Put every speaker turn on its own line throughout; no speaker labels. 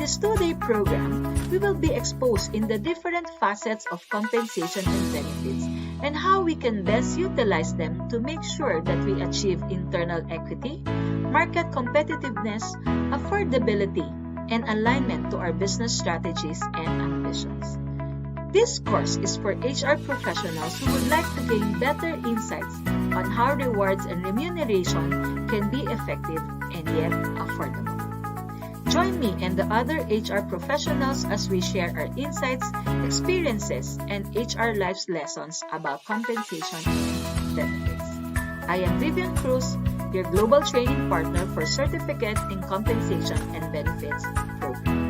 this 2-day program, we will be exposed in the different facets of compensation and benefits and how we can best utilize them to make sure that we achieve internal equity, market competitiveness, affordability, and alignment to our business strategies and ambitions. This course is for HR professionals who would like to gain better insights on how rewards and remuneration can be effective and yet affordable. Join me and the other HR professionals as we share our insights, experiences, and HR life's lessons about compensation and benefits. I am Vivian Cruz, your global training partner for Certificate in Compensation and Benefits program.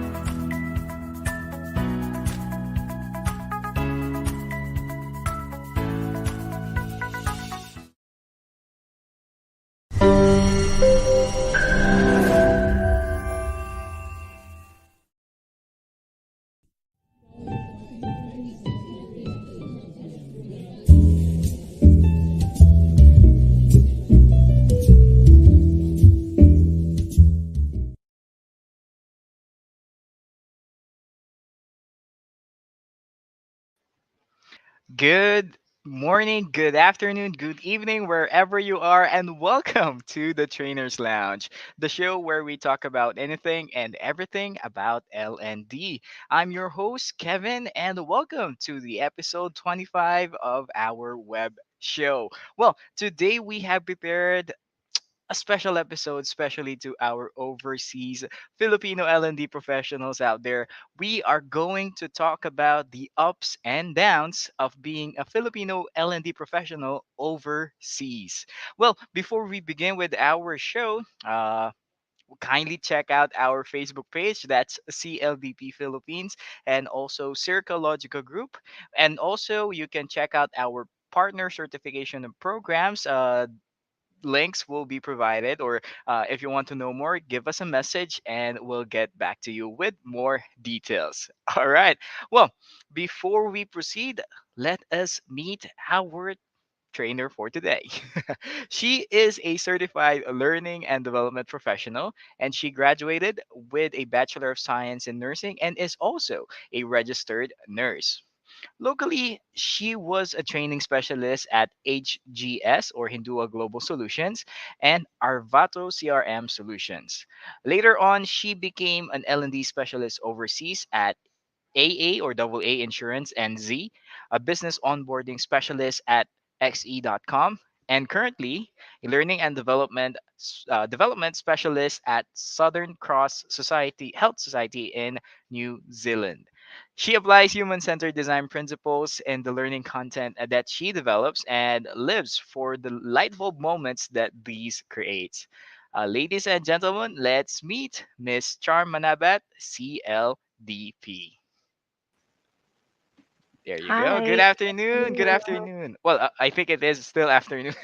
Good morning, good afternoon, good evening, wherever you are, and welcome to the Trainers Lounge, the show where we talk about anything and everything about L&D. I'm your host, Kevin, and welcome to the episode 25 of our web show. Well, today we have prepared a special episode, especially to our overseas Filipino L&D professionals out there. We are going to talk about the ups and downs of being a Filipino L&D professional overseas. Well, before we begin with our show, kindly check out our Facebook page. That's CLDP Philippines and also Circle Logical Group. And also, you can check out our partner certification and programs. Links will be provided, or if you want to know more, give us a message and we'll get back to you with more details. All right. Well, before we proceed, let us meet our trainer for today. She is a certified learning and development professional, and she graduated with a Bachelor of Science in Nursing and is also a registered nurse. Locally, she was a training specialist at HGS or Hindua Global Solutions and Arvato CRM Solutions. Later on, she became an L&D specialist overseas at AA or AA Insurance and Z, a business onboarding specialist at xe.com, and currently a learning and development specialist at Southern Cross Society Health Society in New Zealand. She applies human-centered design principles in the learning content that she develops and lives for the light bulb moments that these creates. Ladies and gentlemen, let's meet Miss Charm Manabat, CLDP. There you go. Good
Hi.
afternoon. Good afternoon. Well, I think it is still afternoon.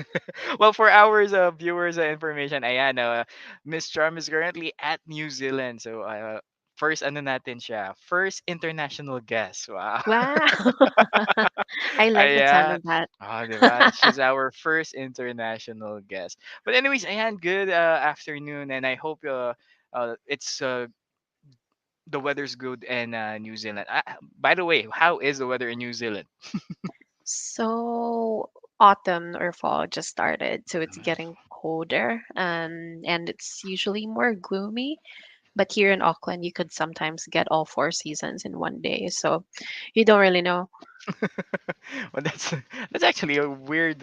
Well, for our viewers information, ayan, Miss Charm is currently at New Zealand. So, first ano natin siya? First international guest. Wow.
Wow. I like the sound
Ayan.
of that.
Oh, diba? She's our first international guest. But anyways, ayan, good afternoon, and I hope it's the weather's good in New Zealand. By the way, how is the weather in New Zealand?
So autumn or fall just started, so it's getting colder, and it's usually more gloomy. But here in Auckland, you could sometimes get all four seasons in one day, so you don't really know.
Well, that's actually a weird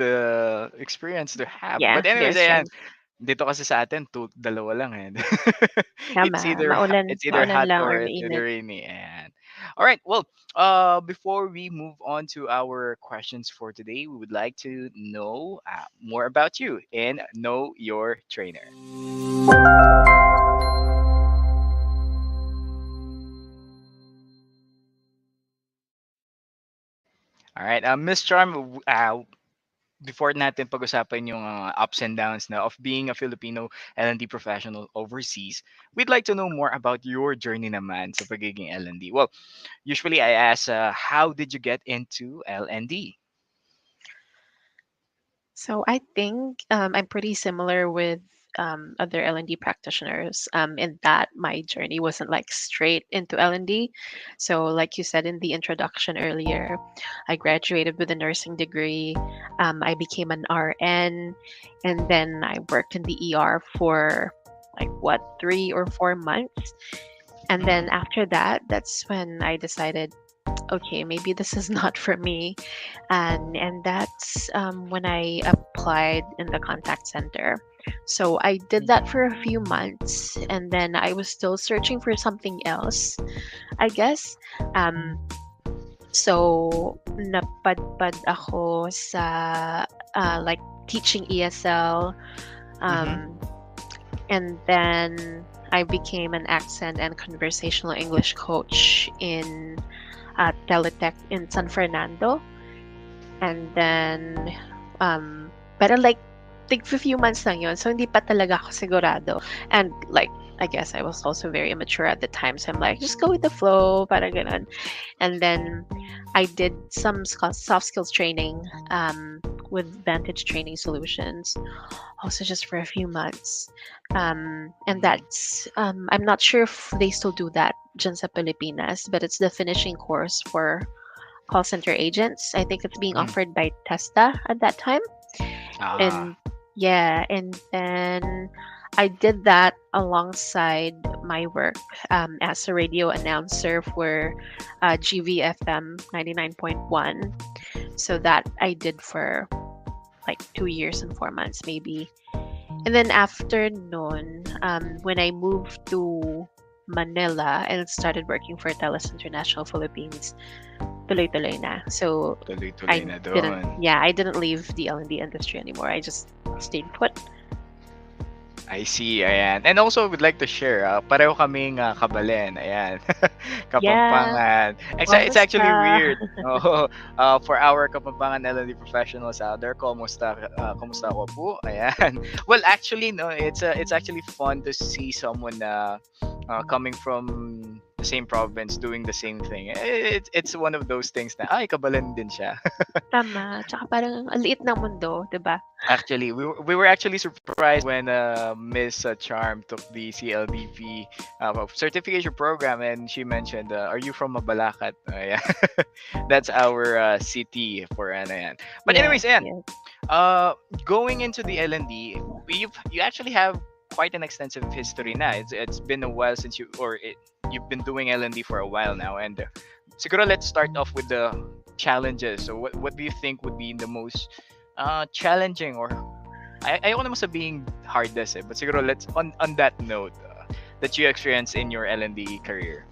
experience to have.
Yeah,
But anyways,
very
ayan,
strange.
dito kasi sa atin, dalawa lang eh.
Tama,
It's either
maulan
hot
lang or
or it's
mainit.
either rainy. Ayan. All right. Well, before we move on to our questions for today, we would like to know more about you and know your trainer. All right, Miss Charm, before natin pag-usapan yung ups and downs na of being a Filipino L&D professional overseas, we'd like to know more about your journey naman sa pagiging L&D. Well, usually I ask, how did you get into L&D?
So I think I'm pretty similar with other L&D practitioners. And that my journey wasn't like straight into L&D. So, like you said in the introduction earlier, I graduated with a nursing degree. I became an RN, and then I worked in the ER for like what 3 or 4 months. And then
Mhm.
after that, that's when I decided, okay, maybe this is not for me. And that's when I applied in the contact center. So I did that for a few months, and then I was still searching for something else, I guess. Um, so napadpad ako sa like teaching ESL,
Mhm.
um, and then I became an accent and conversational English coach in Teletech in San Fernando. And then, pero like, take a few months lang yun. So, hindi pa talaga ako sigurado. And like, I guess I was also very immature at the time. So I'm like, just go with the flow, para ganun. And then I did some soft skills training with Vantage Training Solutions, also just for a few months. And
Mhm.
that's, I'm not sure if they still do that dyan sa Pilipinas, but it's the finishing course for call center agents. I think it's being
Mhm.
offered by Testa at that time.
Ah.
And yeah, and then I did that alongside my work as a radio announcer for GVFM 99.1. So that I did for like 2 years and 4 months, maybe. And then after noon, when I moved to Manila and started working for Teles International Philippines, tuloy-tuloy na. So
Tuloy-tuloy na doon.
I didn't leave the L&D industry anymore. I just stayed put.
I see, ayan. And also, I would like to share, pareho kaming kabalen, ayan.
Yeah,
Kapampangan. It's actually
kamusta?
weird. Oh, for our Kapampangan L&D professionals out there, kumusta ko po? Ayan. Well, actually, no, it's actually fun to see someone coming from the same province doing the same thing. It's one of those things na, ay, kabalen din siya.
Tama. Tsaka parang ang liit ng mundo, 'di ba?
Actually, we were actually surprised when Miss Charm took the CLDP certification program, and she mentioned, "Are you from Mabalacat?" Yeah. That's our city for ano yan. But
Yes,
anyways, Ann,
yes.
uh, going into the L&D, you actually have quite an extensive history now. It's been a while since you've been doing L&D for a while now, and siguro let's start off with the challenges. So what do you think would be the most challenging, or ayoko naman sabihing hardest but siguro let's on that note that you experienced in your L&D career.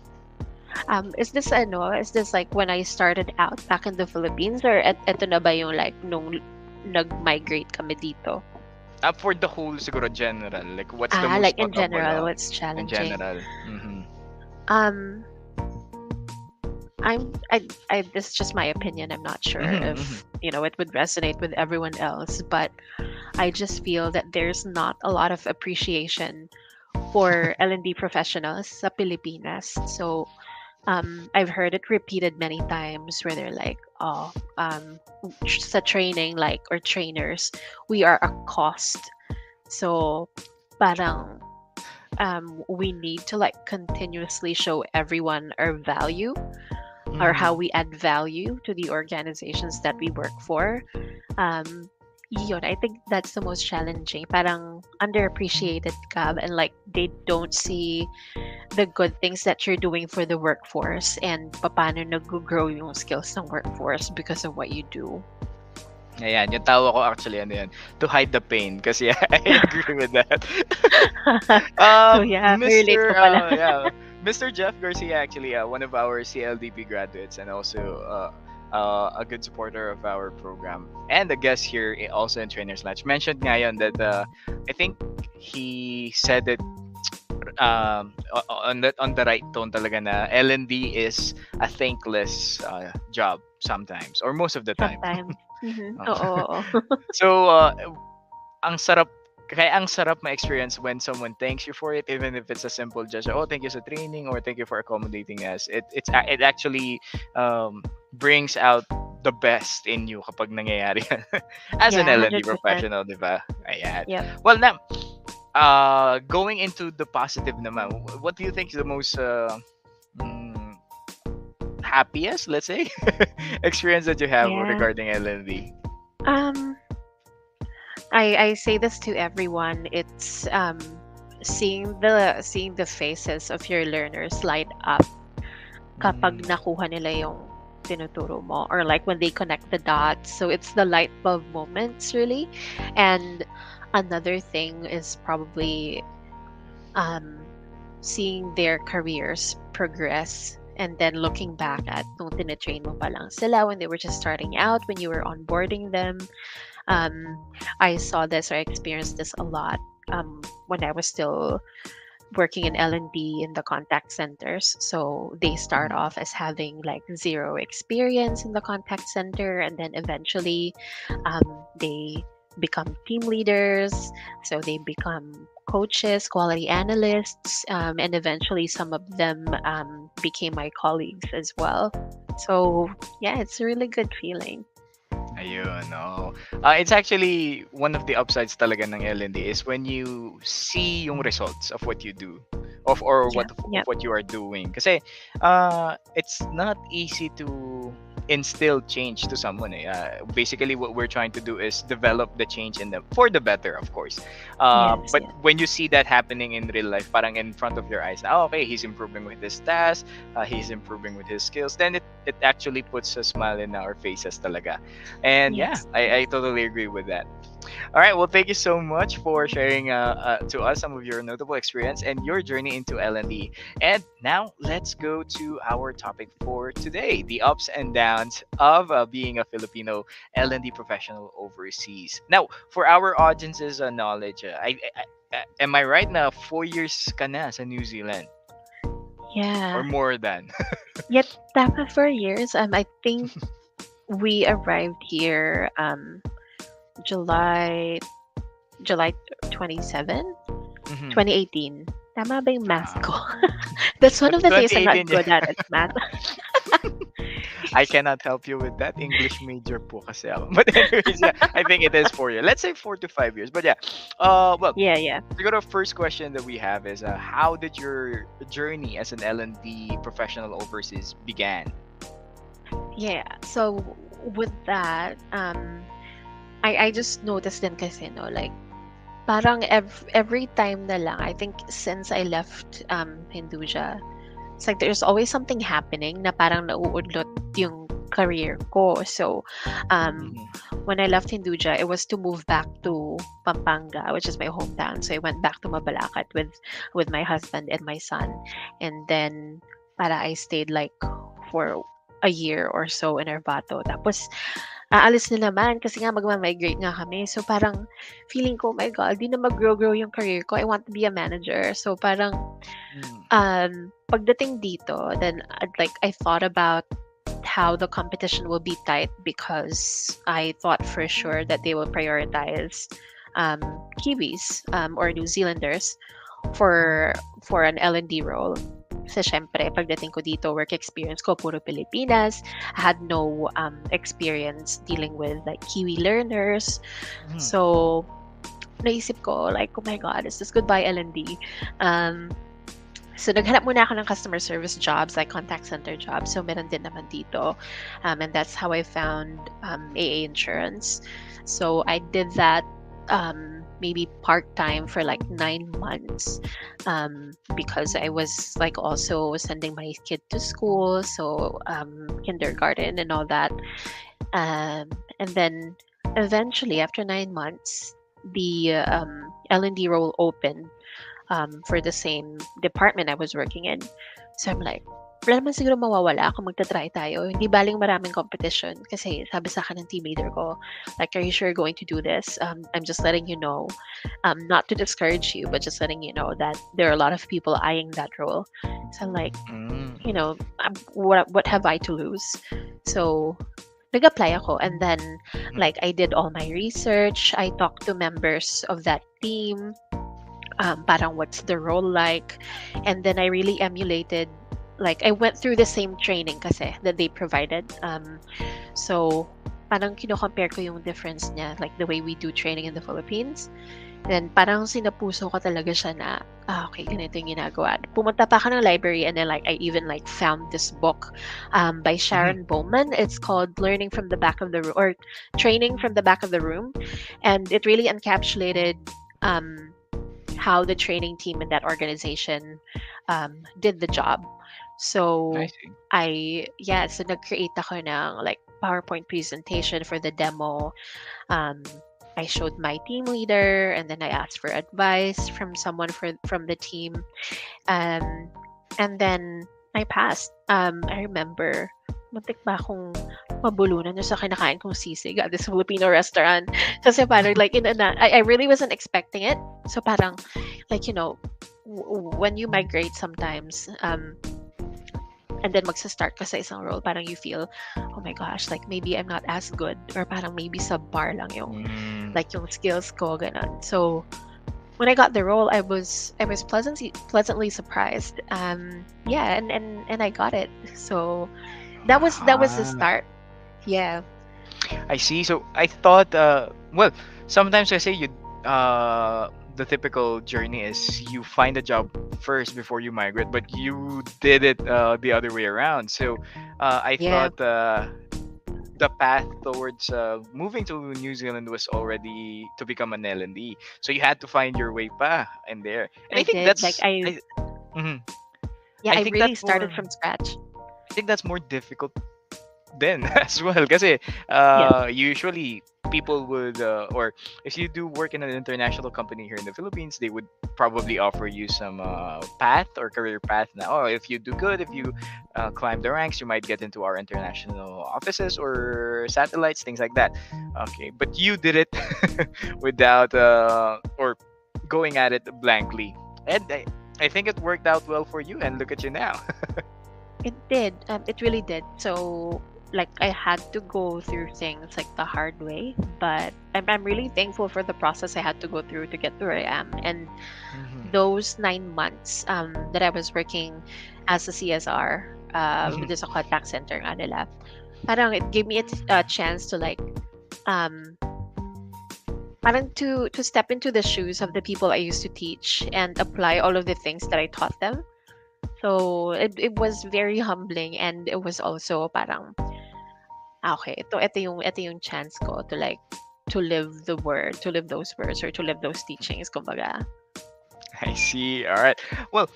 Is this like when I started out back in the Philippines, or eto na ba yung like nung nag-migrate kami dito?
For the whole siguro general, like what's the most
Like in
notable
general, what's
in
challenging?
general. Mm-hmm.
Um, this is just my opinion. I'm not sure
Mm-hmm, mm-hmm.
if, it would resonate with everyone else, but I just feel that there's not a lot of appreciation for L&D professionals sa Pilipinas. So, I've heard it repeated many times where they're like, oh, sa training, like, or trainers, we are a cost. So, parang, we need to like continuously show everyone our value, or
Mm-hmm.
how we add value to the organizations that we work for. Yun, I think that's the most challenging. Parang underappreciated ka, and like they don't see the good things that you're doing for the workforce, and paano nag-grow yung skills ng workforce because of what you do.
Ayan, yung tawa ko actually ano yan, to hide the pain kasi yeah, I agree with that.
So yeah, relate ko
Mr.
pala.
Yeah, Mr. Jeff Garcia actually one of our CLDP graduates, and also a good supporter of our program and a guest here also in Trainers Lounge, mentioned ngayon that I think he said it on the right tone talaga na L&D is a thankless job sometimes or most of the time.
Sometimes.
Uh,
Oo, oo.
so ang sarap ang sarap ma-experience when someone thanks you for it, even if it's a simple gesture. Oh, thank you sa training, or thank you for accommodating us. It actually brings out the best in you kapag nangyayari yan. As an
Yeah,
L&D
100%.
professional, di ba? Ayan.
Yep.
Well, now, Going into the positive naman, what do you think is the most mm, happiest, let's say, experience that you have
Yeah.
regarding L&D?
Um, I say this to everyone. It's seeing the faces of your learners light up kapag
Mm,
nakuha nila yung tinuturo mo, or like when they connect the dots. So it's the light bulb moments really. And another thing is probably um seeing their careers progress, and then looking back at nung tinitrain mo pa lang sila when they were just starting out, when you were onboarding them. um, I saw this, or I experienced this a lot when I was still working in L&D in the contact centers. So they start
mhm.
off as having like zero experience in the contact center, and then eventually they become team leaders. So they become coaches, quality analysts, and eventually some of them became my colleagues as well. So yeah, it's a really good feeling.
Ayun, no. It's actually one of the upsides talaga ng L&D is when you see yung results of what you do, or
Yeah,
of
yeah,
what you are doing. Kasi it's not easy to instill change to someone. Basically, what we're trying to do is develop the change in them for the better, of course.
yes,
But
yes,
when you see that happening in real life, parang in front of your eyes, oh, okay, he's improving with his task, he's improving with his skills, then it actually puts a smile in our faces talaga. And yeah,
yes.
I totally agree with that. All right, well, thank you so much for sharing to us some of your notable experience and your journey into L&D. And now let's go to our topic for today, the ups and downs of being a Filipino L&D professional overseas. Now, for our audience's knowledge, am I right now 4 years ka na sa New Zealand or
Yeah.
more than?
Yet tama for years. I think we arrived here July July 27,
Mhm.
2018. Tama ba yung math ko?
Ah,
That's one
but
of the things I'm not
2018,
good at math.
I cannot help you with that. English major po kasi ako. But anyways, yeah, I think it is 4 years. Let's say 4 to 5 years. But yeah, well,
Yeah, yeah.
the first question that we have is, how did your journey as an L&D professional overseas began?
Yeah. So with that, I just noticed din kasi no, like parang every time na lang, I think since I left Hinduja, it's like there's always something happening na parang nauudlot yung career ko. So, um,
Mhm.
when I left Hinduja, it was to move back to Pampanga, which is my hometown. So I went back to Mabalacat with my husband and my son, and then para I stayed like for a year or so in Erbato. Tapos aalis na naman kasi nga magma-migrate nga kami. So parang feeling ko, oh my God, di na mag-grow yung career ko. I want to be a manager. So parang
Mm.
pagdating dito, then I thought about how the competition will be tight, because I thought for sure that they will prioritize um, Kiwis or New Zealanders for an L&D role. Kasi syempre, pagdating ko dito, work experience ko, puro Pilipinas. I had no experience dealing with like Kiwi learners.
Mhm.
So, naisip ko, like, oh my God, is this goodbye L&D? Um, so, naghanap muna ako ng customer service jobs, like contact center jobs. So, meron din naman dito. And that's how I found AA insurance. So, I did that maybe part-time for like 9 months, because I was like also sending my kid to school. So, kindergarten and all that. And then eventually, after 9 months, the L&D role opened for the same department I was working in. So I'm like, wala naman siguro mawawala kung magta-try tayo. Hindi baling maraming competition. Kasi sabi sa akin ng team leader ko, like, are you sure you're going to do this? I'm just letting you know, not to discourage you, but just letting you know that there are a lot of people eyeing that role. So I'm like,
Mm.
what have I to lose? So nag-apply ako, and then
Mhm.
like I did all my research. I talked to members of that team, parang what's the role like, and then I really emulated, like I went through the same training kasi that they provided, so parang kino-compare ko yung difference niya, like the way we do training in the Philippines Then parang sinapuso ko talaga siya na, okay, ganito yung ginagawa. Pumunta pa ako ng library and then like I even like found this book by
Mhm.
Sharon Bowman. It's called Learning from the Back of the Room or Training from the Back of the Room. And it really encapsulated um, how the training team in that organization did the job.
I
So
see.
so nag-create ako ng like PowerPoint presentation for the demo. um, I showed my team leader and then I asked for advice from someone from the team. Um, and then I passed. I remember, muntik ba akong mabulunan yung sa kinakain kong sisig at this Filipino restaurant. Kasi parang like I really wasn't expecting it. So parang like, when you migrate sometimes, and then magsa-start ka sa isang role, parang you feel, oh my gosh, like maybe I'm not as good or parang maybe subpar lang yung
Mm,
like yung skills ko ganun. So when I got the role, I was pleasantly surprised. Yeah, and I got it. So that was the
ah,
start. Yeah.
I see. So I thought, well, sometimes I say the typical journey is you find a job first before you migrate, but you did it the other way around. So I
Yeah,
thought the path towards moving to New Zealand was already to become an L&D. So you had to find your way pa in there. And
I did. Like
mhm.
yeah,
I
I
think
really
that's
started
more
from scratch.
difficult then as well kasi
Yes.
usually people would or if you do work in an international company here in the Philippines, they would probably offer you some path or career path now. Oh, if you do good, if you climb the ranks, you might get into our international offices or satellites, things like that. Okay, but you did it without or going at it blankly, and I think it worked out well for you, and look at you now.
It did. It really did. So, like, I had to go through things like the hard way, but I'm really thankful for the process I had to go through to get to where I am. And
Mhm.
those 9 months that I was working as a CSR with
Mhm.
this contact center nga nila, parang it gave me a chance to like um parang to step into the shoes of the people I used to teach and apply all of the things that I taught them. So it was very humbling and it was also parang okay, ito yung chance ko to like to live those words or to live those teachings kumbaga.
I see. All right. Well,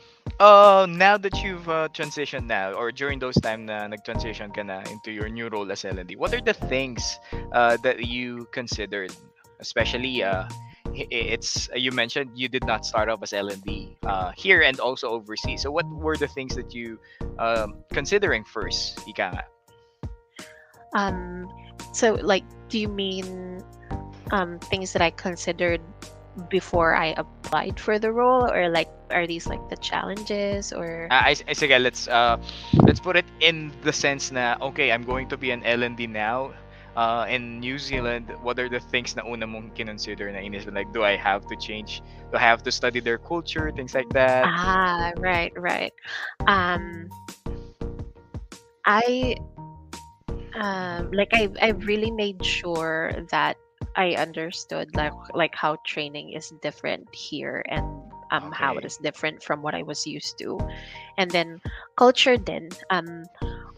now that you've transitioned now, or during those time na nag-transition ka na into your new role as L&D, what are the things that you considered? Especially, it's you mentioned you did not start off as L&D here and also overseas. So, what were the things that you considering first? Ika nga.
Um so like do you mean things that I considered before I applied for the role or like are these like the challenges or
Sige, let's put it in the sense na okay, I'm going to be an L&D now. In New Zealand, what are the things na una mong kinonsider na inis? Like, do I have to change? Do I have to study their culture? Things like that.
right. um I like I've really made sure that I understood like how training is different here and how it
Okay.
is different from what I was used to. And then culture then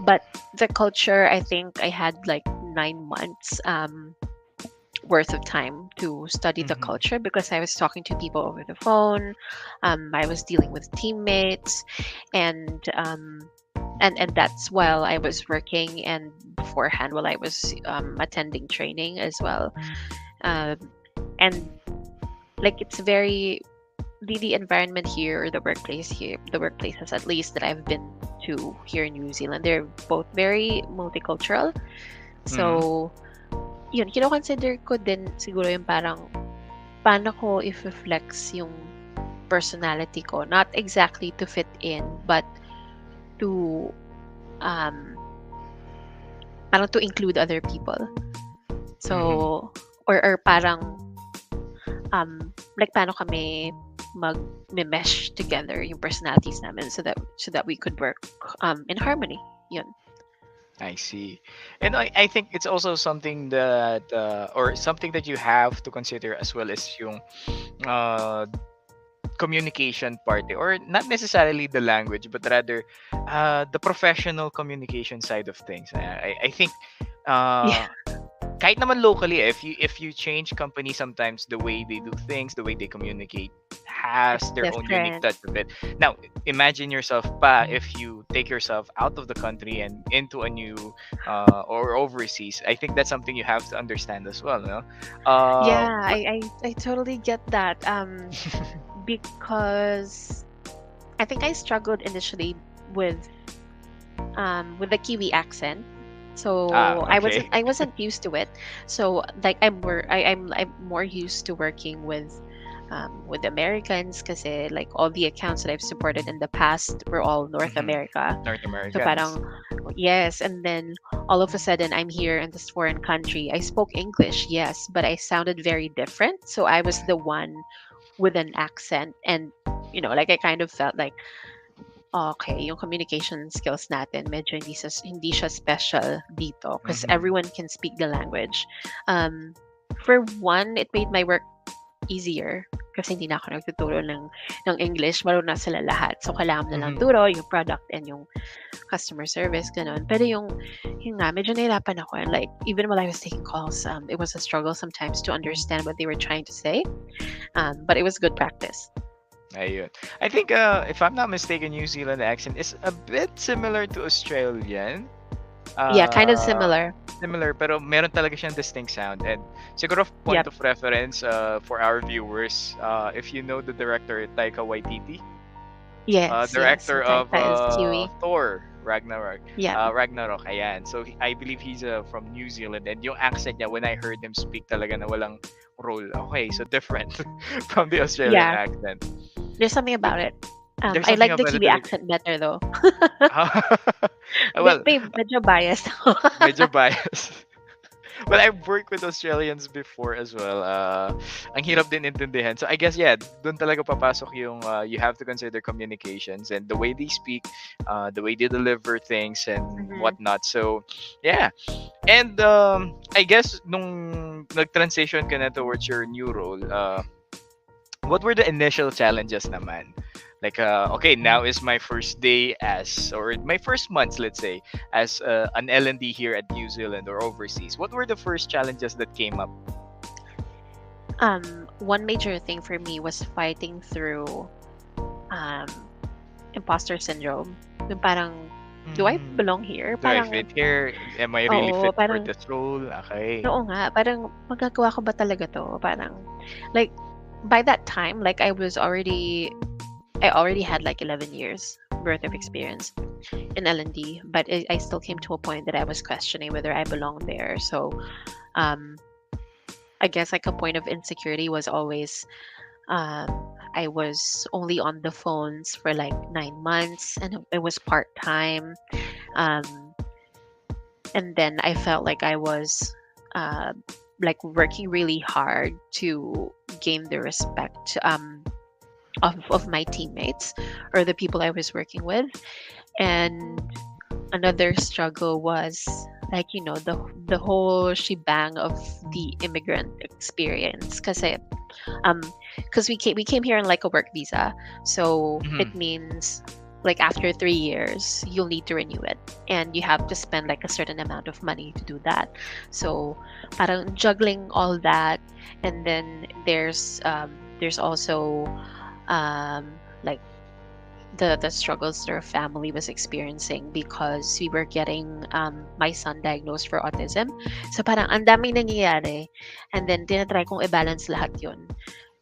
but the culture I think I had like 9 months worth of time to study the
Mm-hmm.
culture because I was talking to people over the phone. I was dealing with teammates, and and that's while I was working and beforehand while I was attending training as well. Um, and like it's very the environment here or the workplace here, the workplaces at least that I've been to here in New Zealand, they're both very multicultural.
Mm-hmm.
So yun, kino-consider ko din siguro yung parang paano ko if-flex yung personality ko. Not exactly to fit in, but to um parang to include other people.
Mm-hmm.
So or parang like paano kami mag-mesh together yung personalities namin so that we could work in harmony. Yun.
I see. And I think it's also something that or something that you have to consider as well as yung uh, communication party, or not necessarily the language but rather the professional communication side of things. I think
Yeah,
uh, kahit naman locally, if you change company, sometimes the way they do things, the way they communicate has
it's
their own unique
different.
touch of it. Now imagine yourself pa if you take yourself out of the country and into a new or overseas. I think that's something you have to understand as well, no?
Yeah,
But
I totally get that. Because I think I struggled initially with with the Kiwi accent. So
okay.
I wasn't used to it. So like I'm more used to working with Americans because like all the accounts that I've supported in the past were all North
Mhm.
America.
North
So
Americans.
parang yes, and then all of a sudden I'm here in this foreign country. I spoke English, yes, but I sounded very different. So I was the one with an accent, and like I kind of felt like okay, yung communication skills natin medyo hindi siya special dito because
Mhm.
everyone can speak the language. Um, for one, it made my work easier kasi hindi na ako nagtuturo ng English. Marunong na sila lahat. So, kailangan mo na lang
Mhm.
turo yung product and yung customer service, ganun. Pero yung nga, medyo nahirapan ako. And like, even while I was taking calls, it was a struggle sometimes to understand what they were trying to say. But it was good practice.
Ayun. I think if I'm not mistaken, New Zealand accent is a bit similar to Australian.
Yeah, kind of
Uh,
similar.
Similar pero meron talaga siyang distinct sound. And siguro point
Yep.
of reference for our viewers, if you know the director Taika Waititi,
Yes, yes.
director of
Taika is Kiwi.
Thor Ragnarok.
Yeah.
Ragnarok, ayan. So I believe he's from New Zealand, and yung accent niya when I heard him speak talaga na walang role. Okay, so different from the Australian
Yeah.
accent.
There's something about it.
There's
I
something
like the
about it
Kiwi
that
accent better though.
well,
Medyo biased ako.
medyo biased. Well, I've worked with Australians before as well. Ang hirap din intindihan. So I guess yeah, doon talaga papasok yung you have to consider communications and the way they speak, the way they deliver things and
Mhm.
whatnot. So yeah, and I guess nung nag-transition ka na towards your new role, what were the initial challenges naman? Like, okay, now is my first day as, or my first months, let's say, as an L&D here at New Zealand or overseas. What were the first challenges that came up?
One major thing for me was fighting through um imposter syndrome. Yung parang, do I
Hmm.
belong here?
Do I
Parang,
fit here? Am I really
oo,
fit for
parang,
this role? Okay.
oo nga, parang magagawa ko ba talaga to? Parang, like, by that time, like, I already had like 11 years worth of experience in L&D, but I still came to a point that I was questioning whether I belong there. So, um, I guess like a point of insecurity was always I was only on the phones for like 9 months and it was part time. Um, and then I felt like I was uh, like working really hard to gain the respect of my teammates or the people I was working with. And another struggle was like the whole shebang of the immigrant experience um because we came here on like a work visa, so
Mhm.
it means like after 3 years you'll need to renew it and you have to spend like a certain amount of money to do that. So parang juggling all that, and then there's also like the struggles their family was experiencing because we were getting my son diagnosed for autism. So parang ang daming nangyayari, and then tinatry kong i-balance lahat yun.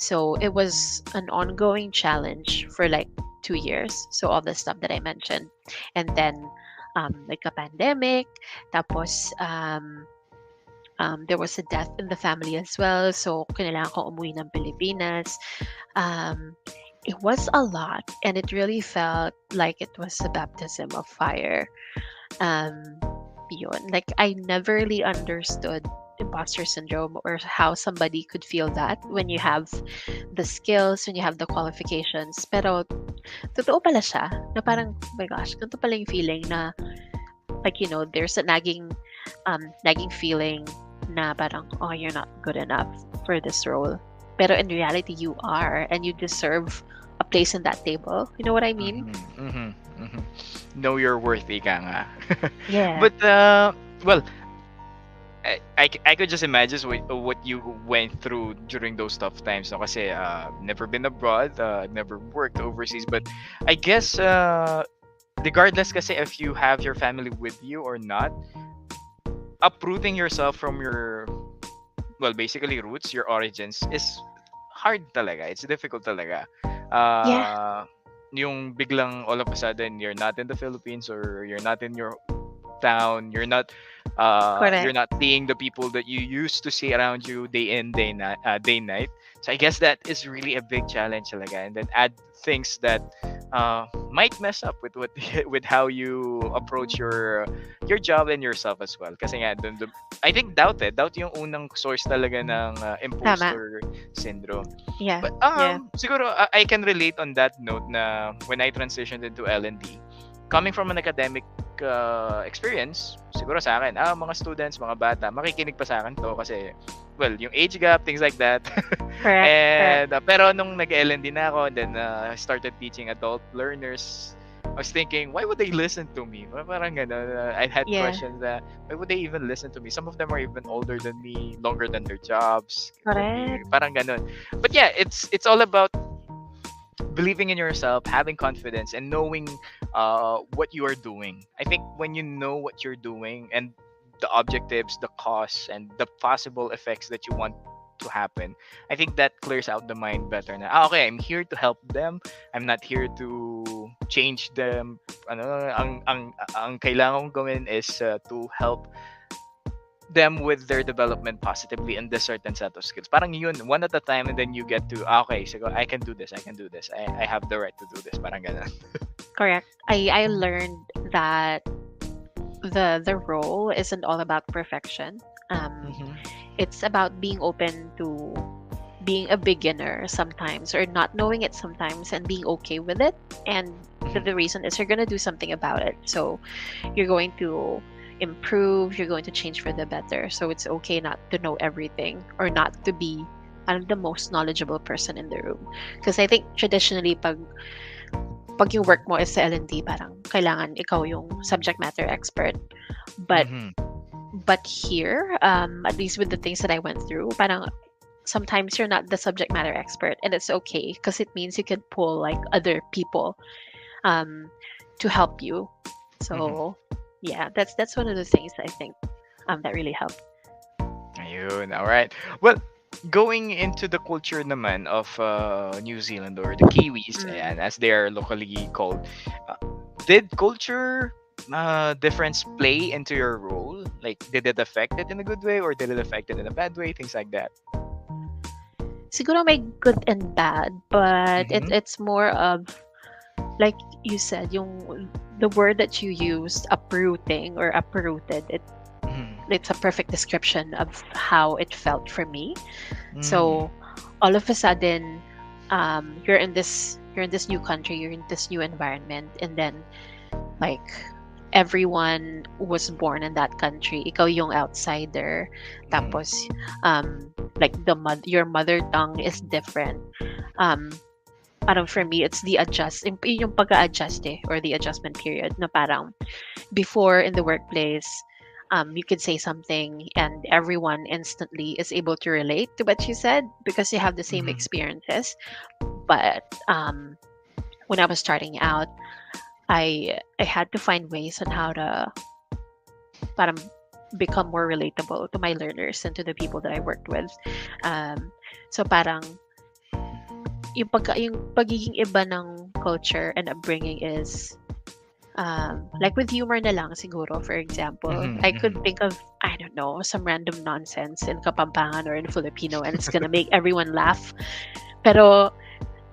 So it was an ongoing challenge for like 2 years. So all the stuff that I mentioned. And then like a pandemic, tapos there was a death in the family as well. So kailangan ko umuwi ng Pilipinas. Um, it was a lot, and it really felt like it was a baptism of fire. Um, Yun. Like I never really understood imposter syndrome or how somebody could feel that when you have the skills, when you have the qualifications. Pero totoo pala siya na parang, oh my gosh, ganito pala yung feeling na like there's a nagging feeling na parang, oh, you're not good enough for this role, pero in reality you are, and you deserve a place in that table. You know what I mean?
Mhm, mhm, mhm. Know your worth, ika nga.
Yeah.
But well, I could just imagine what you went through during those tough times. No? Kasi never been abroad, never worked overseas. But I guess regardless kasi if you have your family with you or not, uprooting yourself from your, well, basically roots, your origins, is hard talaga. It's difficult talaga.
Yeah.
Uh, yung biglang all of a sudden you're not in the Philippines, or you're not in your town, you're
Correct.
not seeing the people that you used to see around you day in day night. So I guess that is really a big challenge talaga, and then add things that might mess up with what with how you approach your job and yourself as well, kasi nga I think doubt yung unang source talaga ng
Tama.
imposter syndrome.
Yeah.
But
Yeah.
siguro I can relate on that note na when I transitioned into L&D, coming from an academic experience, siguro sa akin, mga students, mga bata, makikinig pa sa akin to kasi, well, yung age gap, things like that.
Correct. Correct.
And pero nung nag-L&D na ako, and then started teaching adult learners, I was thinking, why would they listen to me? Parang gano'n. I had
Yeah.
questions that, why would they even listen to me? Some of them are even older than me, longer than their jobs. Could be,
Correct.
parang gano'n. But yeah, it's all about believing in yourself, having confidence, and knowing what you are doing. I think when you know what you're doing and the objectives, the costs, and the possible effects that you want to happen, I think that clears out the mind better. Na, okay, I'm here to help them. I'm not here to change them. Ano, ang kailangan kong gawin is to help them with their development positively in this certain set of skills. Parang yun, one at a time, and then you get to, okay, so I can do this, I can do this. I have the right to do this. Parang ganun.
Correct. I learned that the role isn't all about perfection.
Mm-hmm.
It's about being open to being a beginner sometimes, or not knowing it sometimes, and being okay with it. And the reason is you're going to do something about it. So you're going to improve, you're going to change for the better. So it's okay not to know everything, or not to be the most knowledgeable person in the room. Because I think traditionally, pag yung work mo is sa L&D, parang kailangan ikaw yung subject matter expert. But
Mm-hmm.
but here, at least with the things that I went through, parang sometimes you're not the subject matter expert, and it's okay, because it means you can pull like other people to help you. So yeah, that's one of the things that I think that really helped.
Ayun, all right. Well, going into the culture naman of New Zealand, or the Kiwis,
Mm.
ayan, as they are locally called, uh, did culture difference play into your role? Like, did it affect it in a good way, or did it affect it in a bad way? Things like that.
Siguro may good and bad, but
Mm-hmm.
it's more of, like you said, yung the word that you used, uprooting or uprooted. It's a perfect description of how it felt for me.
Mm-hmm.
So all of a sudden, you're in this new country, you're in this new environment, and then like everyone was born in that country. Ikaw yung outsider. Tapos like your mother tongue is different. Parang for me, it's yung pag-adjust or the adjustment period, na parang before in the workplace, you could say something and everyone instantly is able to relate to what you said because you have the same
Mm-hmm.
experiences. But when I was starting out, I had to find ways on how to parang become more relatable to my learners and to the people that I worked with. So parang yung pagiging iba ng culture and upbringing is like with humor na lang siguro. For example, I could
Mm-hmm.
think of, I don't know, some random nonsense in Kapampangan or in Filipino, and it's gonna make everyone laugh. Pero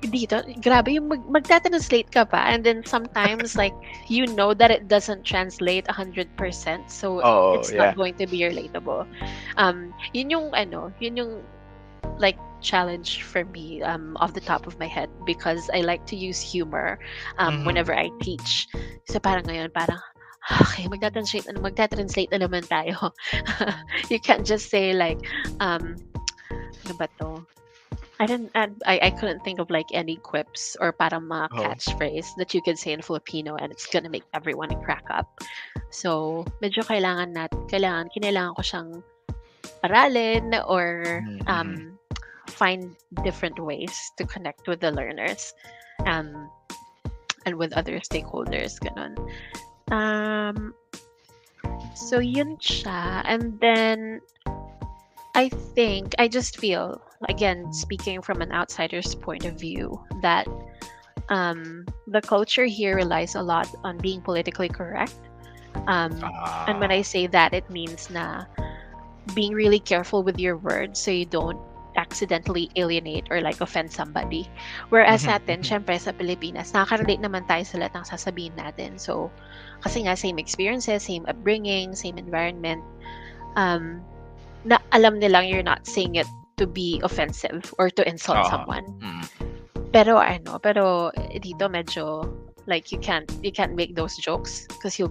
dito, grabe yung magta-translate ka pa, and then sometimes like that it doesn't translate 100%, so
Oh,
it's not
yeah.
going to be relatable. Yun yung like challenge for me, off the top of my head, because I like to use humor
Mm-hmm.
whenever I teach. So parang ngayon, parang Okay, magta-translate na naman tayo. You can't just say like, ano ba 'to? I couldn't think of like any quips or parang mga
Oh.
catchphrase that you could say in Filipino and it's gonna make everyone crack up. So, medyo kinailangan ko siyang aralin or
Mm-hmm.
find different ways to connect with the learners um, and with other stakeholders, ganun. Um, so yun siya. And then I just feel, again, speaking from an outsider's point of view, that the culture here relies a lot on being politically correct. And when I
Ah.
say that, it means na being really careful with your words so you don't accidentally alienate or like offend somebody. Whereas sa atin,
Mhm.
syempre sa Pilipinas, nakaka-relate naman tayo sa lahat ng sasabihin natin. So, kasi nga same experiences, same upbringing, same environment, um, na alam nilang you're not saying it to be offensive or to insult
Oo.
someone.
Mm.
Pero dito medyo like you can't make those jokes because you'll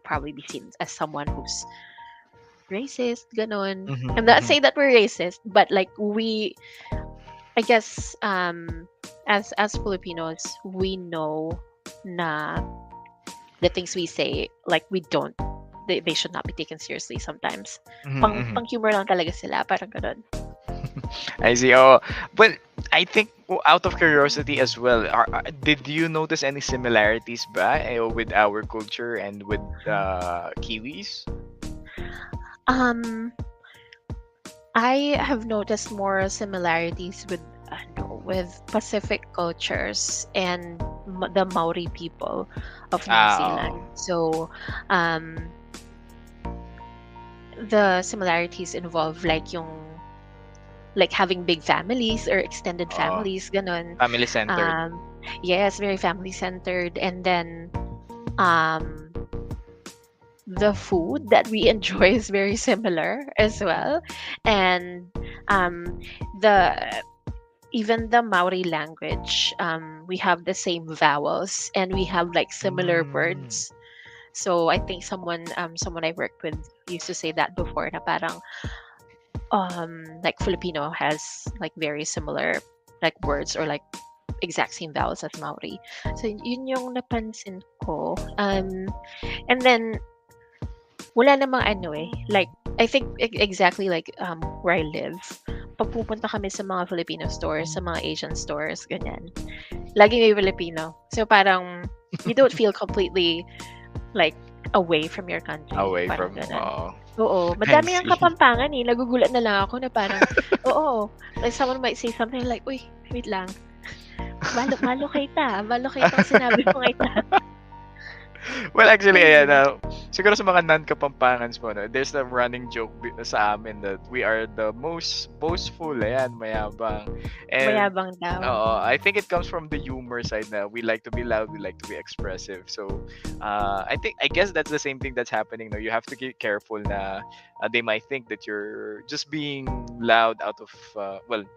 probably be seen as someone who's racist, ganon.
Mhm,
I'm not
mhm.
saying that we're racist, but like I guess as Filipinos, we know na the things we say, like they should not be taken seriously sometimes.
Mhm, mhm.
Pang humor lang talaga sila, parang ganon.
I see. Oh, but I think out of curiosity as well, did you notice any similarities with our culture and with Kiwis?
Um, I have noticed more similarities with Pacific cultures and the Maori people of New
Ah,
Zealand. So, um, the similarities involve like having big families or extended
oh,
families, ganon.
family centered.
Um, yes, very family centered, and then um, the food that we enjoy is very similar as well, and um, the even the Maori language, we have the same vowels and we have like similar
Mm.
words. So I think someone I worked with used to say that before na parang like Filipino has like very similar like words or like exact same vowels as Maori. So yun yung napansin ko. And then wala namang ano eh. Like I think exactly like where I live. Pag pupunta kami sa mga Filipino stores, sa mga Asian stores, ganyan. Lagi may Filipino. So parang you don't feel completely like away from your country.
Away
Parang
from,
ganun.
oh,
Oo,
I
madami ang
see.
Kapampangan eh. Nagugulat na lang ako na parang, oo, like someone might say something like, uy, wait lang. Malo kayo tong sinabi mo kita.
Well, actually, ayan,
Ayun.
siguro sa mga non-Kapampangans po, no, there's a running joke sa amin that we are the most boastful, ayan, mayabang. And
Mayabang daw.
I think it comes from the humor side na we like to be loud, we like to be expressive. So, I guess that's the same thing that's happening. No, you have to be careful na they might think that you're just being loud out of well,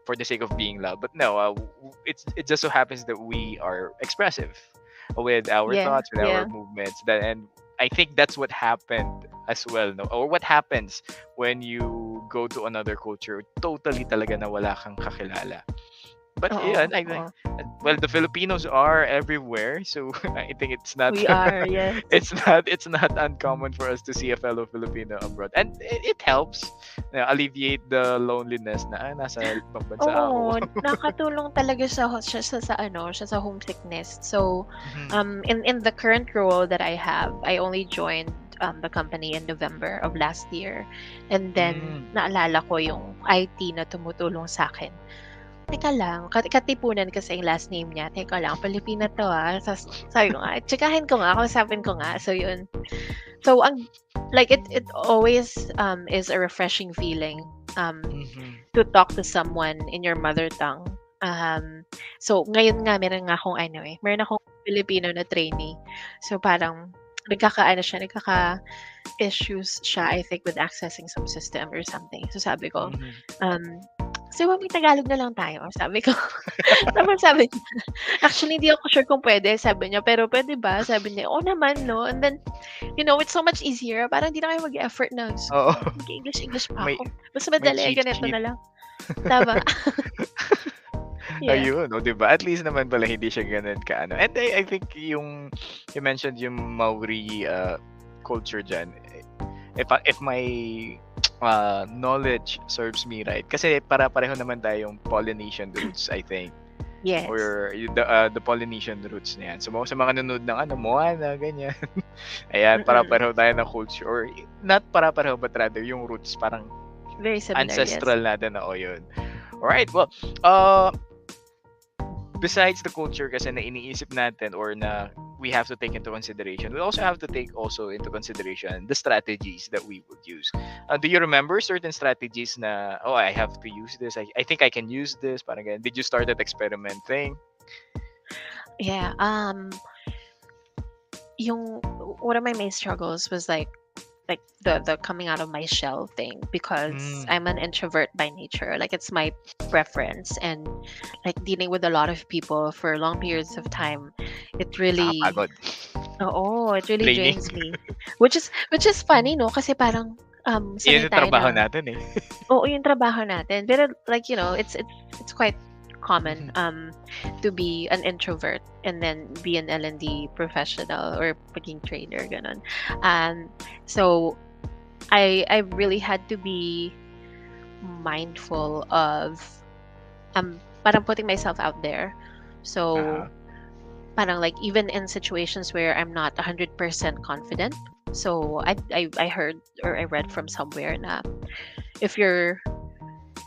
for the sake of being loud. But no, it just so happens that we are expressive with our
Yeah,
thoughts, with our
yeah.
movements. And I think that's what happened as well, no? Or what happens when you go to another culture, totally talaga na wala kang kakilala. But
Oo,
yeah, I think,
oo.
well, the Filipinos are everywhere, so I think it's not
We are, yes.
it's not uncommon for us to see a fellow Filipino abroad, and it helps alleviate the loneliness na nasa ibang bansa ako.
Oo, nakatulong talaga siya sa homesickness. So,
Mhm.
in the current role that I have, I only joined the company in November of last year. And then,
Mm.
naalala ko yung IT na tumutulong sa akin. Teka lang, Katipunan kasi yung last name niya. Teka lang, Pilipina to ah. Sabi ko nga, tsikahin ko nga, kausapin ko nga. So, yun. So, like, it always is a refreshing feeling
Mhm.
to talk to someone in your mother tongue. So, ngayon nga, meron akong Filipino na trainee. So, parang, nagkaka-issues siya, I think, with accessing some system or something. So, sabi ko,
Mhm.
um, "Gusto mo mag-Tagalog na lang tayo?" Sabi ko. Tapos sabi niya, "Actually, hindi ako sure kung puwede," sabi niya, "pero puwede ba?" Sabi niya, "Oo naman 'no." And then, it's so much easier. Parang hindi na kayo mag-e-effort na,
Oo.
mag-e-English pa
May
ako. Mas
may
madali,
cheat
ganito
sheet.
na lang. Tama. Yeah.
Ayun, oh, 'di ba? At least naman pala hindi siya gano'n ka-ano. And I think yung you mentioned yung Maori culture diyan. If my knowledge serves me right, kasi para-pareho naman tayong Polynesian roots, I think.
Yes.
Or the Polynesian roots na yan. So, sa mga nanonood ng Moana, ganyan. Ayan,
Mm.
para-pareho tayo ng culture. Or not para-pareho, but rather yung roots, parang
Very similar, yes.
ancestral natin na yun. Alright, well, uh, besides the culture kasi na iniisip natin or na we have to take into consideration, we also have to take also into consideration the strategies that we would use. Do you remember certain strategies na, oh, I have to use this, I think I can use this, parang ganyan. Did you start that experimenting?
Yeah, yung one of my main struggles was like the coming out of my shell thing, because
Mm,
I'm an introvert by nature. Like, it's my preference, and like dealing with a lot of people for long periods of time, it really
nakakapagod.
it really
Draining.
drains me. Which is funny, no? Kasi parang
Yun
sanay
yung
tayo
trabaho
na
natin eh.
oo, yung trabaho natin. Pero like, it's quite common
Mhm.
to be an introvert and then be an L&D professional or maging trainer ganun. So I really had to be mindful of parang putting myself out there. So
Aha.
parang like even in situations where I'm not 100% confident. So I heard or I read from somewhere na if you're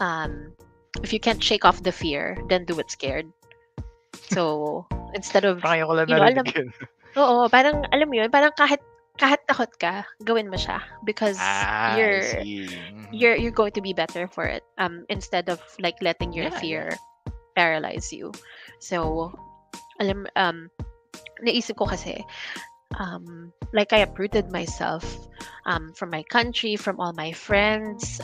um if you can't shake off the fear, then do it scared. So instead of,
Parang ngayon ko lang narinig
alam,
yun.
oo, parang alam mo yun, parang kahit takot ka, gawin mo siya, because
I see. Mhm.
you're going to be better for it. Instead of like letting your
Yeah, yeah.
fear paralyze you. So naisip ko kasi, like I uprooted myself from my country, from all my friends,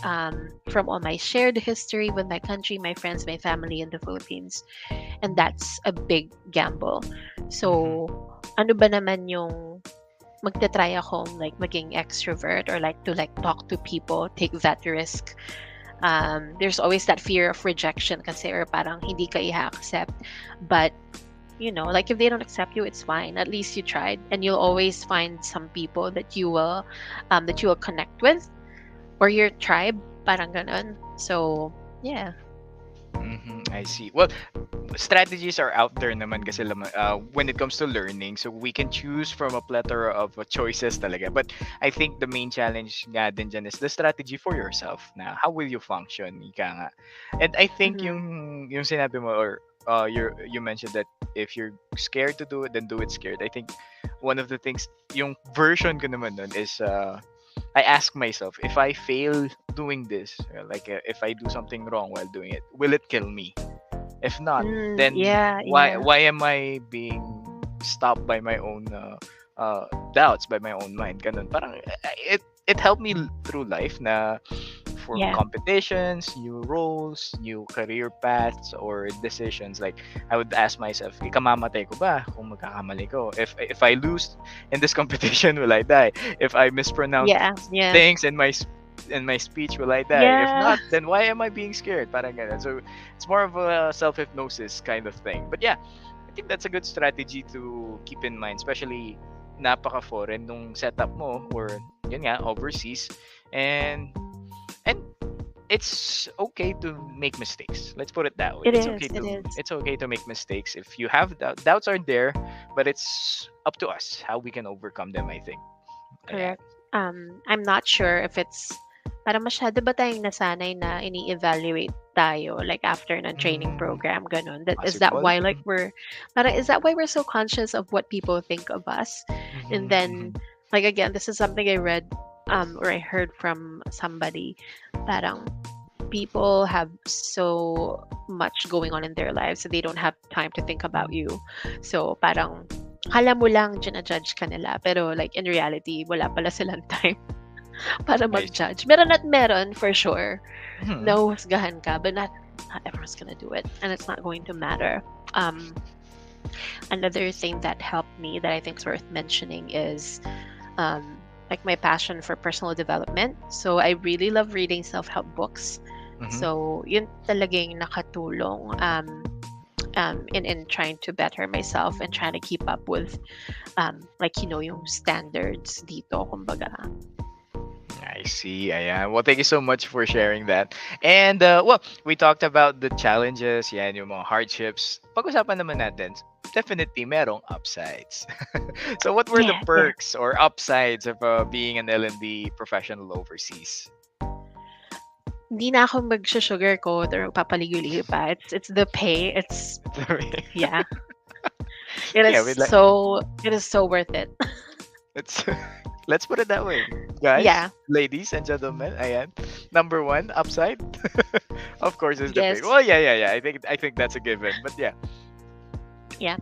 from all my shared history with my country, my friends, my family in the Philippines. And that's a big gamble.
Mhm.
So, ano ba naman yung magta-try akong like maging extrovert or like to like talk to people, take that risk. There's always that fear of rejection kasi, or parang hindi ka i-accept. But like if they don't accept you, it's fine. At least you tried, and you'll always find some people that you will connect with, or your tribe, parang ganon. So yeah.
I see. Well, strategies are out there naman kasi when it comes to learning. So we can choose from a plethora of choices talaga. But I think the main challenge nga din dyan is the strategy for yourself. Na how will you function? Ika nga. And I think
Mm-hmm.
yung sinabi mo, or you mentioned that if you're scared to do it, then do it scared. I think one of the things, yung version ko naman nun is I ask myself, if I fail doing this, if I do something wrong while doing it, will it kill me? If not, then
Yeah,
why
yeah.
why am I being stopped by my own doubts, by my own mind? Ganun. Parang it helped me through life na for
Yeah.
competitions, new roles, new career paths or decisions. Like I would ask myself, ikamamatay ko ba kung magkakamali ko? If I lose in this competition, will I die? If I mispronounce
Yeah, yeah.
things in my speech, will I die? If
Yeah.
not, then why am I being scared? Parang ganun. So it's more of a self-hypnosis kind of thing. But yeah, I think that's a good strategy to keep in mind, especially napaka-foreign nung setup mo or yun nga, overseas. And it's okay to make mistakes. Let's put it that way.
It
It's
is.
okay
It
to
is.
it's okay to make mistakes. If you have doubts are there, but it's up to us how we can overcome them, I think. Ayan.
Correct. I'm not sure if it's parang masyado ba tayong nasanay na ini-evaluate tayo like after ng training
Mm,
program, ganun. Is that
possible.
why like we're so conscious of what people think of us? And
Mhm,
then
mhm.
like again, this is something I read or I heard from somebody. Parang people have so much going on in their lives, so they don't have time to think about you. So parang kala mo lang judge ka nila, pero like in reality, wala pala silang time para
I see.
mag-judge. Meron at meron for sure.
Mhm.
Nahuhusgahan ka, but not everyone's gonna do it, and it's not going to matter. Um, Another thing that helped me that I think is worth mentioning is like my passion for personal development. So I really love reading self-help books.
Mm-hmm.
So yun talagang nakatulong in trying to better myself and trying to keep up with like yung standards dito kumbaga.
I see. Ayan. Well, thank you so much for sharing that. And well, we talked about the challenges, yan, yung mga hardships. Pag-usapan naman natin, definitely merong upsides. So what were the
Yeah, yeah.
perks or upsides of being an L&D professional overseas?
Hindi na ako mag-sugarcoat or papaligoy pa. It's the pay. It's yeah.
Yeah, we like
It is so worth it.
let's let's put it that way, guys,
Yeah.
ladies and gentlemen. Ayan, number one upside, of course, is the pay.
Yes.
Well, yeah. I think that's a given. But yeah.
Yeah.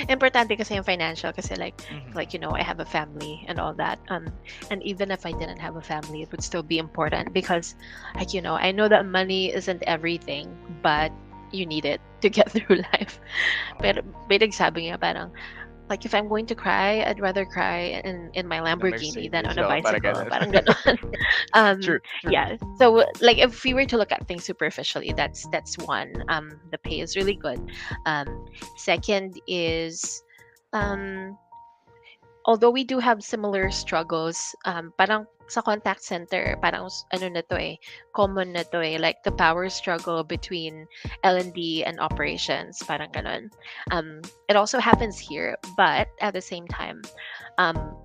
Importante kasi yung financial kasi
Mhm.
I have a family and all that. And even if I didn't have a family, it would still be important because I know that money isn't everything, but you need it to get through life. Pero may nagsabi nga parang like if I'm going to cry, I'd rather cry in my
Na
Lamborghini than
Mercedes,
on a
oh, parang
bicycle.
ganun.
Parang ganon.
True, true.
Yeah. So like if we were to look at things superficially, that's one. The pay is really good. Second is um although we do have similar struggles, parang sa contact center, parang ano na to common na to like the power struggle between L&D and operations, parang ganon. It also happens here, but at the same time, um,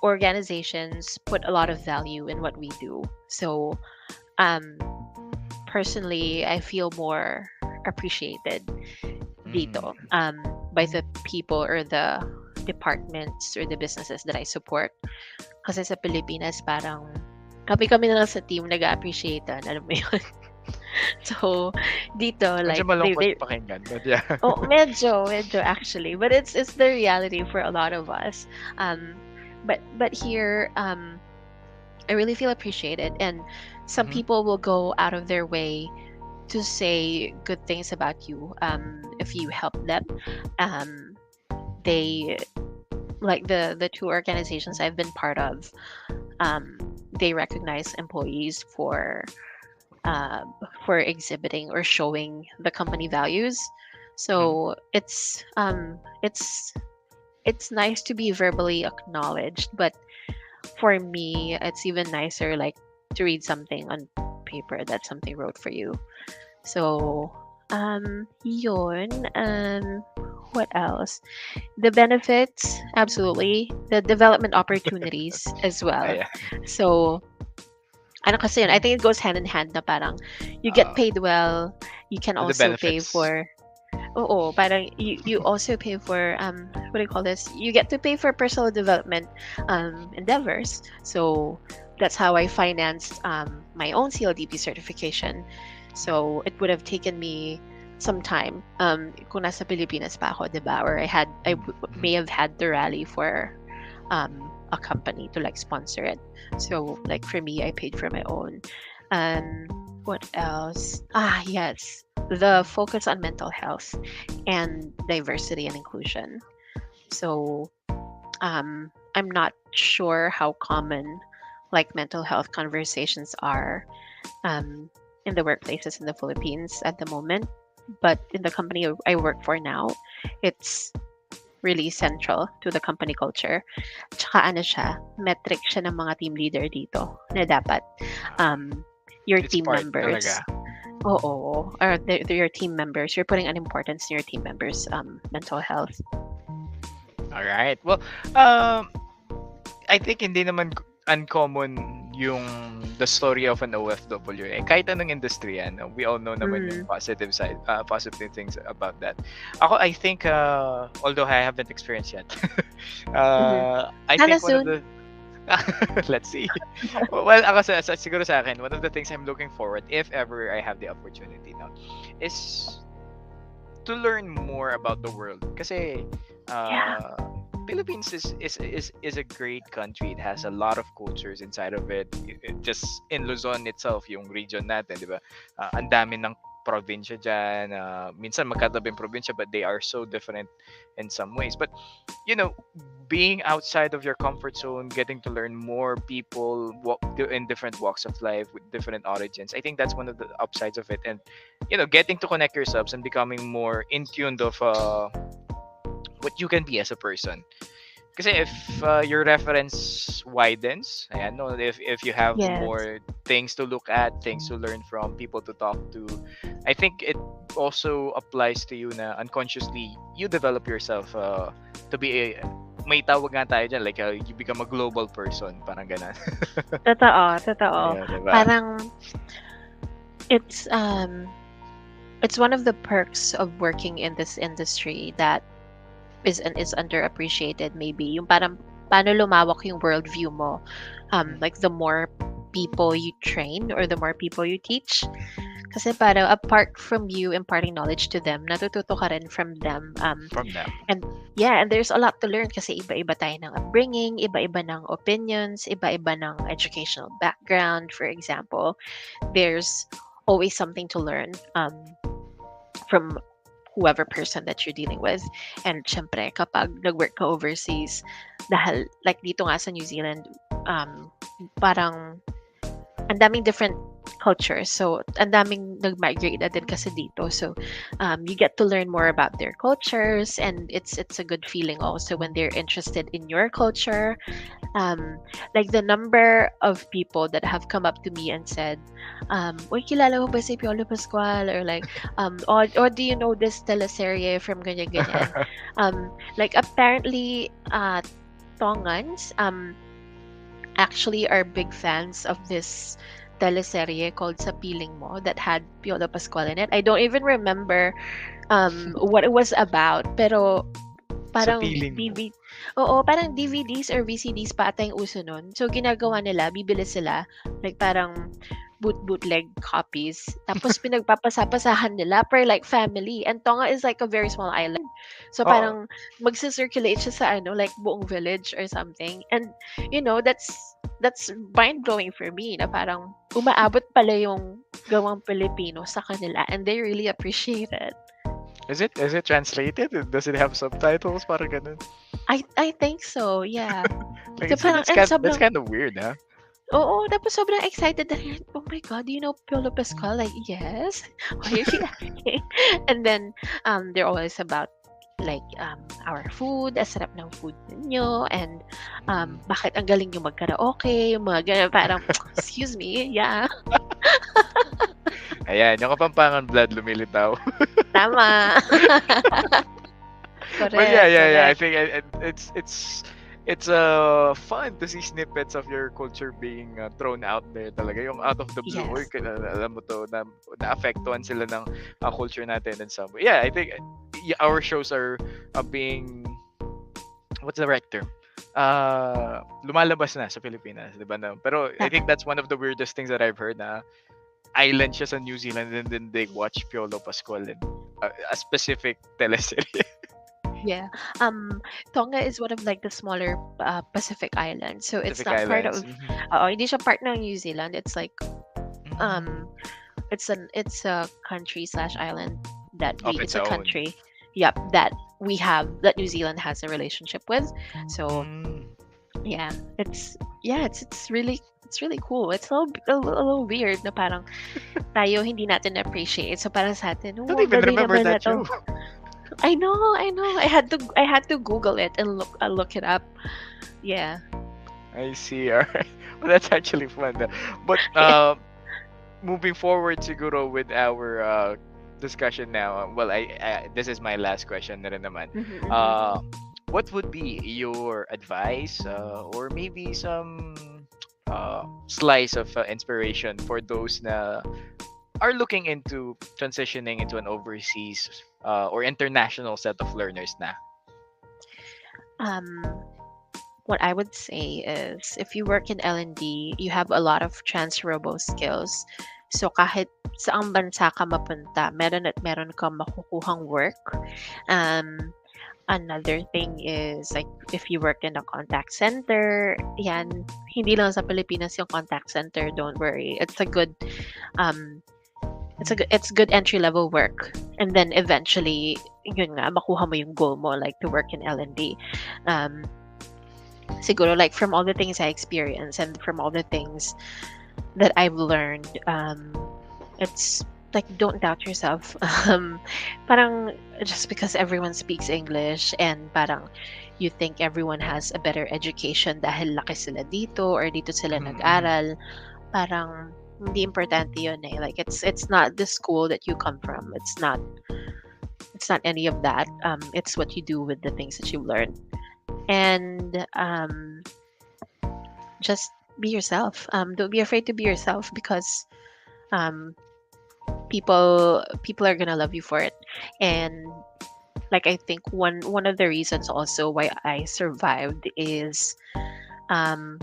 organizations put a lot of value in what we do. So, um, personally, I feel more appreciated dito
Mm.
by the people or the departments or the businesses that I support. Kasi sa Pilipinas, parang kami na lang sa team nag-appreciate alam mo yun. So, dito,
Medyo
like,
malungkot pakinggan, but yeah.
oh, medyo actually. But it's the reality for a lot of us. But here, I really feel appreciated. And some
Mhm.
people will go out of their way to say good things about you if you help them. Um, they like the two organizations I've been part of, um, they recognize employees uh, for exhibiting or showing the company values.
Mhm.
So it's nice to be verbally acknowledged, but for me, it's even nicer like to read something on paper that something wrote for you. So yun. What else? The benefits, absolutely. The development opportunities as well.
Yeah.
So, ano kasi yun, I think it goes hand in hand na parang you get
Uh,
paid well, you can
the
also pay
benefits.
for, oo, parang you also pay for, what do you call this? You get to pay for personal development endeavors. So, that's how I financed my own CLDP certification. So, it would have taken me some time kung nasa Pilipinas pa ako, diba? Or may
Mhm.
have had to rally for a company to like sponsor it. So like for me, I paid for my own. What else? Yes, the focus on mental health and diversity and inclusion. So I'm not sure how common like mental health conversations are in the workplaces in the Philippines at the moment, but in the company I work for now, it's really central to the company culture. Tsaka ano siya, metric siya ng mga team leader dito na dapat um, your
It's
team
part
members,
talaga.
oo, or your team members, you're putting an importance in your team members' mental health.
All right. Well, um, I think hindi naman uncommon yung the story of an OFW. Kahit anong industry yan, we all know naman yung
Mm.
positive side, positive things about that. Ako, I think, although I haven't experienced yet,
Mhm.
I
Sana
think one of
soon.
the let's see. Well, ako siguro sa akin, one of the things I'm looking forward, if ever I have the opportunity now, is to learn more about the world. Kasi
Yeah.
Philippines is a great country. It has a lot of cultures inside of it. Just in Luzon itself, yung region natin, di ba? Ang dami ng probinsya dyan. Minsan magkatabing probinsya, but they are so different in some ways. But, you know, being outside of your comfort zone, getting to learn more people in different walks of life with different origins, I think that's one of the upsides of it. And, you know, getting to connect yourselves and becoming more in tune of what you can be as a person. Kasi if your reference widens, ayan, no, if you have
Yes.
more things to look at, things to learn from, people to talk to, I think it also applies to you na unconsciously you develop yourself to be a, may tawag nga tayo dyan, like you become a global person, parang ganun.
Totoo, totoo.
Yeah, diba?
Parang it's um it's one of the perks of working in this industry that is underappreciated maybe. Yung parang paano lumawak yung worldview mo. Like the more people you train or the more people you teach. Kasi parang apart from you imparting knowledge to them, natututo ka rin from them.
From them.
And yeah, and there's a lot to learn kasi iba-iba tayo ng upbringing, iba-iba ng opinions, iba-iba ng educational background. For example, there's always something to learn from whoever person that you're dealing with. And syempre, kapag nag-work ka overseas, dahil like dito nga sa New Zealand, parang ang daming different cultures. So, ang daming nag-migrate na din kasi dito. So, you get to learn more about their cultures, and it's a good feeling also when they're interested in your culture. Like the number of people that have come up to me and said, "Uy, kilala mo ba si Piolo Pascual?" Or like, or do you know this teleserye from ganyan ganyan? Like apparently, Tongans actually are big fans of this teleserye called Sa Piling Mo that had Piolo Pascual in it. I don't even remember what it was about, pero
Sa
parang
piling mo.
parang DVDs or VCDs pa ata yung uso nun. So, ginagawa nila, bibili sila, like parang bootleg copies. Tapos, pinagpapasapasahan nila per like family. And Tonga is like a very small island. So,
Oo.
parang magsisirculate siya sa like buong village or something. And, you know, that's mind-blowing for me na parang umaabot pala yung gawang Pilipino sa kanila and they really appreciate it.
Is it translated? Does it have subtitles? Parang ganun.
I think so, yeah.
Like,
So parang,
that's
sobrang,
kind of weird, huh?
oo, tapos sobrang excited na rin. Oh my God, do you know Piolo Pascual? Like, yes. Why are you asking? And then, they're always about like our food, ang sarap ng food ninyo, and bakit ang galing yung mag-karaoke, yung mga ganun, parang, excuse me, yeah.
Ayan, yung Kapampangan blood lumilitaw.
Tama. Correct,
But yeah. I
correct.
think it's fun to see snippets of your culture being thrown out there talaga. Yung out of the blue, oy,
Yes.
alam mo to, na-affectuhan sila ng culture natin in some way. Yeah, I think our shows are being, what's the right term? Lumalabas na sa Pilipinas, di ba na? Pero I think that's one of the weirdest things that I've heard na island siya sa New Zealand and then they watch Piolo Pascual in a specific teleserye.
Yeah. Tonga is one of like the smaller Pacific islands. So it's
Pacific
not part
Islands.
of hindi siya part ng New Zealand. It's like it's a country slash island that
Of
it's
its
a
own.
country. Yep, that that New Zealand has a relationship with. So yeah, it's really cool. It's a little weird na parang tayo hindi natin appreciate. So parang sa atin,
I don't
oh,
even
galing
remember
naman na
that
to.
show.
I know. I had to Google it and look it up. Yeah.
I see. All right. Well, that's actually fun. But moving forward, siguro with our discussion now. Well, this is my last question na rin naman. What would be your advice or maybe some slice of inspiration for those na are looking into transitioning into an overseas or international set of learners na?
What I would say is if you work in L&D, you have a lot of transferable skills. So kahit saang bansa ka mapunta, meron at meron kang makukuhang work. Another thing is like if you work in a contact center, yan, hindi lang sa Pilipinas yung contact center, don't worry. It's a good it's good entry level work, and then eventually yun nga makuha mo yung goal mo, like to work in L&D. um Siguro, like, from all the things I experience and from all the things that I've learned, it's like, don't doubt yourself. Parang just because everyone speaks English and parang you think everyone has a better education dahil laki sila dito or dito sila
Mhm.
nag-aral, parang hindi importante yun eh. Like, it's not the school that you come from. It's not any of that. It's what you do with the things that you learn. And just be yourself. Don't be afraid to be yourself, because um, people are gonna love you for it. And like, I think one of the reasons also why I survived is um,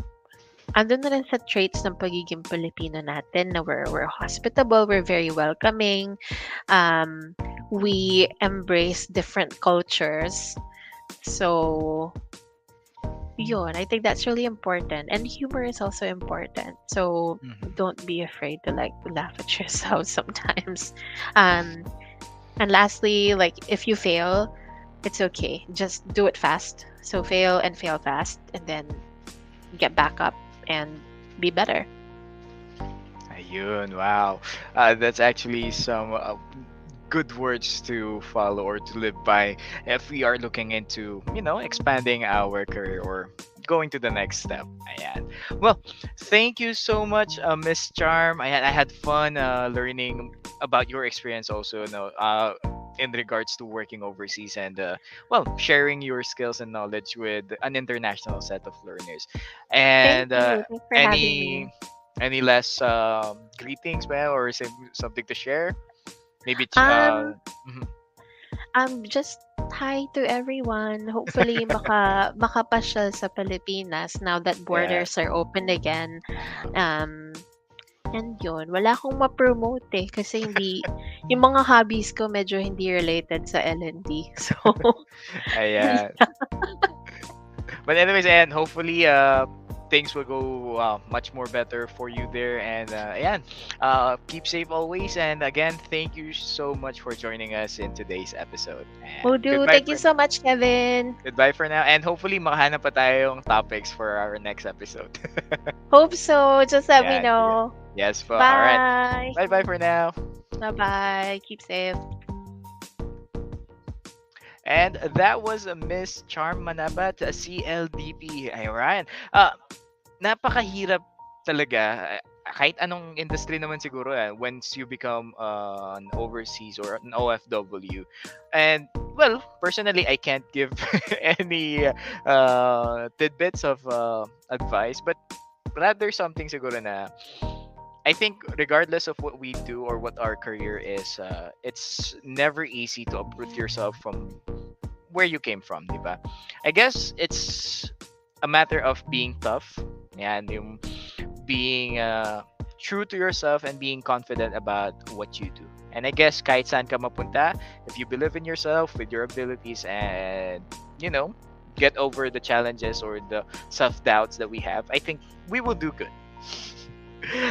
andun na rin sa traits ng pagiging Pilipino natin, na we're hospitable, we're very welcoming, um, we embrace different cultures. So yun, I think that's really important. And humor is also important. So
Mhm.
don't be afraid to like laugh at yourself sometimes. Um, and lastly, like, if you fail, it's okay. Just do it fast. So fail and fail fast, and then get back up and be better.
Ayun, wow. That's actually some good words to follow or to live by if we are looking into, expanding our career or going to the next step. Ayan. Well, thank you so much, Miss Charm. I had fun learning about your experience also, in regards to working overseas and, sharing your skills and knowledge with an international set of learners.
Thank
And
you. Thanks for having me.
any last greetings, well, or something to share? Maybe
Um,
mhm.
just hi to everyone. Hopefully makapasyal sa Pilipinas now that
Yeah.
borders are open again. Um, And yun, wala akong ma-promote eh, kasi hindi, yung mga hobbies ko medyo hindi related sa L&D. So,
Ayan. But anyways, and hopefully things will go much more better for you there. And ayan, keep safe always. And again, thank you so much for joining us in today's episode. And
Udu, thank you so much, Kevin.
goodbye for now. And hopefully makahanap pa tayong topics for our next episode.
Hope so. Just let me
Yeah, sige.
know.
Yes po. All right.
Bye.
Bye bye for now.
Bye-bye. Keep safe.
And that was Miss Charm Manabat, CLDP. Alright. Uh, Napakahirap talaga. Kahit anong industry naman siguro once you become an overseas or an OFW. And well, personally, I can't give any tidbits of advice, but rather something siguro na I think regardless of what we do or what our career is, it's never easy to uproot yourself from where you came from, di ba? I guess it's a matter of being tough, and yung being true to yourself and being confident about what you do. And I guess kahit saan ka mapunta, if you believe in yourself with your abilities and, you know, get over the challenges or the self-doubts that we have, I think we will do good.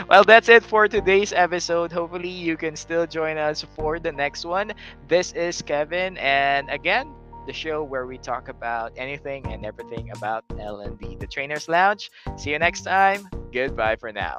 Well, that's it for today's episode. Hopefully, you can still join us for the next one. This is Kevin, and again, the show where we talk about anything and everything about L&D, the Trainers Lounge. See you next time. Goodbye for now.